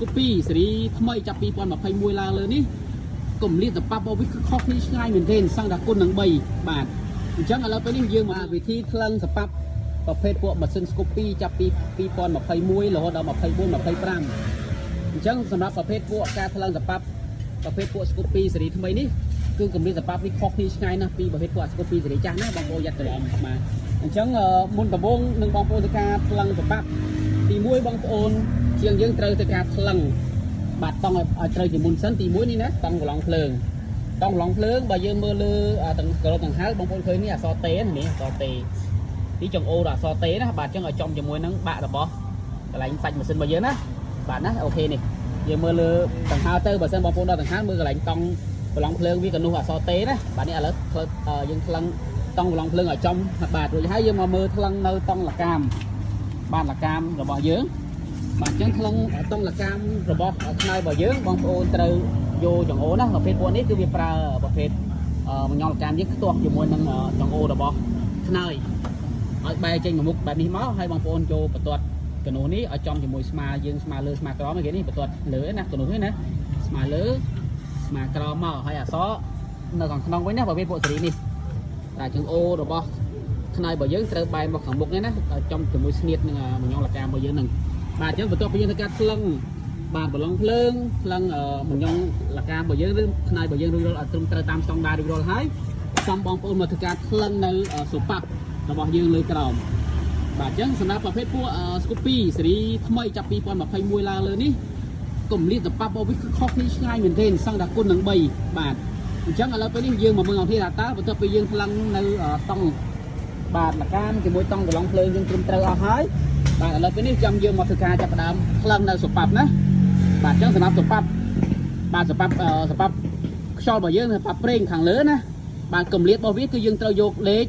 Scoopy សេរីថ្មីចាប់2021ឡើងលើនេះកុំលៀតតប៉ាប់របស់វាគឺខុសគ្នាឆ្ងាយមែនទែនសង្ឃថាគុណនឹង3បាទអញ្ចឹងឥឡូវពេលនេះយើងមកវិធីថ្លឹងសប៉ាប់ប្រភេទពួកម៉ាស៊ីន Scoopy ចាប់ពី2021រហូតដល់24 25អញ្ចឹងសម្រាប់ប្រភេទពួកការថ្លឹងសប៉ាប់ប្រភេទពួក Scoopy សេរីថ្មីនេះគឺកម្រិតសប៉ាប់វាខុសគ្នាឆ្ងាយណាស់ពីប្រភេទពួក Scoopy សេរីចាស់ណាបងប្អូនយ៉ាត់ច្រឡំបាទអញ្ចឹងមុនដំបូងនឹងបងប្អូនធ្វើការថ្លឹងសប៉ាប់ទី1បងប្អូនជាងយើងត្រូវធ្វើការថ្លឹងបាទតង់ឲ្យត្រូវជាមុនសិនទី1នេះណាតង់កន្លងភ្លើងបើយើងមើលលើទាំងក្រូតទាំងហៅបងប្អូនឃើញនេះអក្សរតេនេះអក្សរតេទីចង្អូរអក្សរតេណាបាទអញ្ចឹងឲ្យចំជាមួយនឹងបាក់របស់កន្លែងសាច់ម៉ាស៊ីនរបស់យើងណាបាទណាអូខេនេះយើងមើលលើទាំងហៅទៅបើសិនបងប្អូនដល់ទាំងហៅមើលកន្លែងតង់កន្លងភ្លើងវាក៏នោះអក្សរតេណាបាទនេះឥឡូវយើងថ្លឹងតង់កន្លងភ្លើងឲ្យចំបាទរួចហើយយើងមកមើលថ្លឹងនៅតង់លកាមបាទលកាមរបស់យើងបាទអញ្ចឹងថ្លឹងតង់លកាមរបស់ខ្នើយរបស់យើងបងប្អូនត្រូវយកចង្អូរណាប្រភេទពួកនេះគឺវាប្រើប្រភេទមញ៉លកាមយើងខ្ទាស់ជាមួយនឹងចង្អូររបស់ខ្នើយឲ្យបែរចេញមកមុខបែបនេះមកហើយបងប្អូនចូលបន្ទាត់កណូនេះឲ្យចំជាមួយស្មាយើងស្មាលើស្មាក្រមគេនេះបន្ទាត់លើណាកណូនេះណាស្មាលើស្មាក្រមមកហើយអក្សរនៅខាងក្នុងវិញណាប្រភេទពួកសេរីនេះតែចង្អូររបស់ខ្នើយរបស់យើងត្រូវបែរមកខាងមុខនេះណាចំជាមួយស្នៀតនឹងមញ៉លកាមរបស់យើងនឹងបាទអញ្ចឹងបន្ទាប់ពីយើងធ្វើការថ្លឹងបាទបឡុងភ្លើងថ្លឹងមញ៉លកាមរបស់យើងឬខ្នើយរបស់យើងរួចរាល់ឲ្យត្រឹមត្រូវតាមស្តង់ដាររួចរាល់ហើយចាំបងប្អូនមកធ្វើការថ្លឹងនៅសូប៉ាប់របស់យើងលើក្រោមបាទអញ្ចឹងសម្រាប់ប្រភេទពួក Scoopy សេរីថ្មីចាប់2021ឡើងលើនេះកុំលៀតតប៉ាប់របស់វាគឺខុសគ្នាឆ្ងាយមែនទែនសង្ឃថាគុណនឹង3បាទអញ្ចឹងឥឡូវពេលនេះយើងមកមើលអំពីថាតើបន្ទាប់ពីយើងថ្លឹងនៅតង់បាទលកាមជាមួយតង់កន្លងភ្លើងយើងត្រឹមត្រូវអស់ហើយបាទឥឡូវពេលនេះចាំយើងមកធ្វើការចាប់ផ្ដើមថ្លឹងនៅសូប៉ាប់ណាបាទអញ្ចឹងសម្រាប់សូប៉ាប់បាទសូប៉ាប់ខ្យល់របស់យើងសូប៉ាប់ប្រេងខាងលើណាបាទកម្រិតរបស់វាគឺយើងត្រូវយកលេខ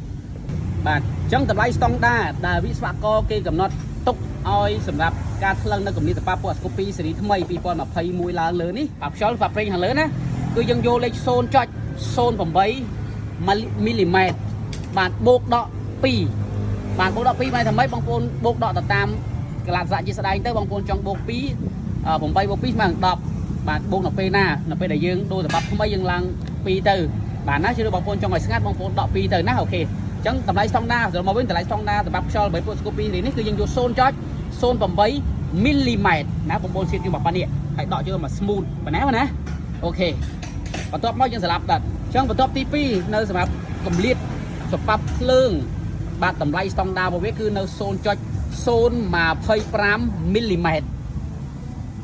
បាទអញ្ចឹងតម្លៃស្តង់ដារដែលវិស្វករគេកំណត់ទុកឲ្យសម្រាប់ការថ្លឹងនៅកម្រិតសូប៉ាប់ពួក Scoopy សេរីថ្មី2021ឡើងលើនេះបាទខ្យល់សូប៉ាប់ប្រេងខាងលើណាគឺយើងយកលេខ 0.08 មីលីម៉ែត្របាទបូកដក2បាទបូកដក2បានថាម៉េចបងប្អូនបូកដកទៅតាមកលៈស័កជាស្ដែងទៅបងប្អូនចង់បូក2 8បូក2ស្មើនឹង10បាទបូកនៅពេលណានៅពេលដែលយើងដូរសម្បត្តិថ្មីយើងឡើង2ទៅបាទណាជឿបងប្អូនចង់ឲ្យស្ងាត់បងប្អូនដក2ទៅណាអូខេអញ្ចឹងតម្លៃស្តង់ដារចូលមកវិញតម្លៃស្តង់ដារសម្រាប់ខ្យល់3ពួក Scoopy នេះគឺយើងយក 0.08 មីលីម៉ែត្រណាបងប្អូនសៀតយកមកប៉ានេះហើយដកយកមក smooth ប៉ុណ្ណាណាអូខេបន្ទាប់មកយើងស្លាប់ដាត់អញ្ចឹងបន្ទាប់ទី2នៅសម្រាប់កម្រិតសប៉ាប់ភ្លើងបាទតម្លៃស្តង់ដាររបស់វាគឺនៅ 0.025 មីលីម៉ែត្រ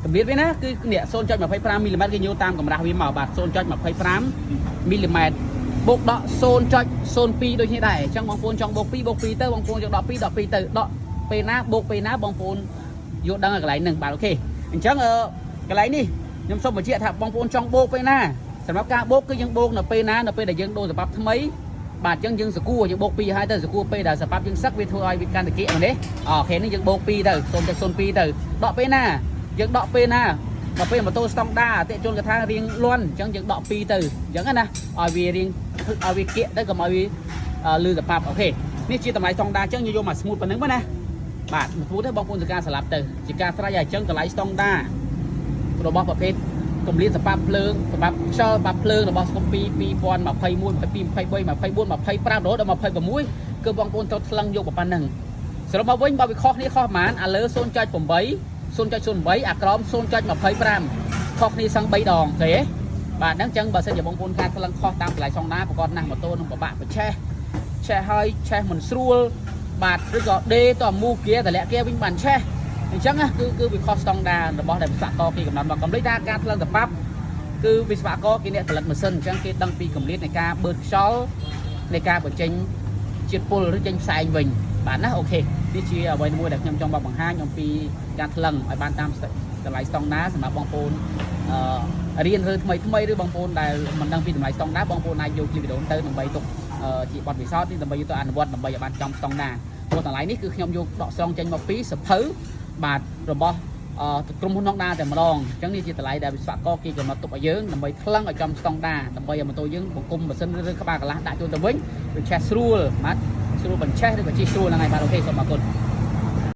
កម្រិតវាណាគឺនេះ 0.25 មីលីម៉ែត្រគេយកតាមកម្រាស់វាមកបាទ 0.25 មីលីម៉ែត្របូកដក 0.02 ដូចនេះដែរអញ្ចឹងបងប្អូនចង់បូក2បូក2ទៅបងប្អូនយកដក2ដក2ទៅដកពេលណាបូកពេលណាបងប្អូនយកដឹងឲ្យកន្លែងហ្នឹងបាទអូខេអញ្ចឹងកន្លែងនេះខ្ញុំសូមបញ្ជាក់ថាបងប្អូនចង់បូកពេលណាសម្រាប់ការបូកគឺយើងបូកនៅពេលណានៅពេលដែលយើងដូរសម្រាប់ថ្មីបាទអញ្ចឹងយើងសគួរយើងបូក2ហើយទៅសគួរពេលដែលសម្រាប់យើងសឹកវាធ្វើឲ្យវាកាន់តែគៀកនេះអូខេនេះយើងបូក2ទៅ 0.02 ទៅដកពេលណាយើងដកពេលណាដល់ពេលម៉ូតូស្តង់ដារអតិជនគេថារៀងលន់អញ្ចឹងយើងដក2ទៅអញ្ចឹងណាឲ្យវារៀងឲ្យវាគៀកទៅកុំឲ្យវាលឺសប៉ាប់អូខេនេះជាតម្លៃស្តង់ដារអញ្ចឹងយកមក smooth ប៉ុណ្្នឹងមកណាបាទ smooth ទៅបងប្អូនធ្វើការស្លាប់ទៅជាការស្រេចឲ្យអញ្ចឹងតម្លៃស្តង់ដាររបស់ប្រភេទកម្រិតសប៉ាប់ភ្លើងសម្រាប់ខ្យល់បាប់ភ្លើងរបស់ Scoopy 2021 22 23 24 25រហូតដល់26គឺបងប្អូនត្រូវថ្លឹងយកប៉ុណ្ណឹងសរុបមកវិញបើវាខុសគ្នាខុសប្រហែលអាលើ 0.08 អាក្រម 0.25 ខុសគ្នាសឹង3ដងឃើញទេបាទហ្នឹងអញ្ចឹងបើសិនជាបងប្អូនខាតថ្លឹងខុសតាមតម្លៃសងណាប្រកបណាស់ម៉ូតូនឹងពិបាកប្រឆេះហើយឆេះមិនស្រួលបាទឬក៏ដេតមូគៀតម្លាក់គៀវិញបានឆេះអញ្ចឹងគឺវាខុសស្តង់ដាររបស់ដែលវិស្វករគេកំណត់មកកម្រិតថាការថ្លឹងសប៉ាប់គឺវិស្វករគេអ្នកផលិតម៉ាស៊ីនអញ្ចឹងគេដឹងពីកម្រិតនៃការបឺតខ្យល់នៃការបញ្ចេញជាតិពុលឬចេញផ្សែងវិញបាទណាអូខេនេះជាអ្វីមួយដែលខ្ញុំចង់បង្ហាញអំពីការថ្លឹងឲ្យបានតាមតម្លៃស្តង់ដារសម្រាប់បងប្អូនរៀនឬថ្មីឬបងប្អូនដែលមិនដឹងពីតម្លៃស្តង់ដារបងប្អូនអាចយកคลิปវីដេអូទៅដើម្បីទុកជាបទពិសោធន៍នេះដើម្បីយកទៅអនុវត្តដើម្បីឲ្យបានចំស្តង់ដារព្រោះតម្លៃនេះគឺខ្ញុំយកដកស្រង់ចេញមកពីសភៅបាទរបស់ក្រុមហ៊ុន Honda តែម្ដងអញ្ចឹងនេះជាតម្លៃដែលវិស្វករគេកំណត់ទុកឲ្យយើងដើម្បីថ្លឹងឲ្យចំស្តង់ដារដើម្បីឲ្យម៉ូតូយើងបង្គុំម៉ាស៊ីនឬក្បាលកន្លះដាក់ចូលទៅវិញវាឆេះស្រួលបាទស្រួលបញ្ឆេះឬក៏ជិះស្រួលហ្នឹងហើយបាទអូខេសូមអរគុណ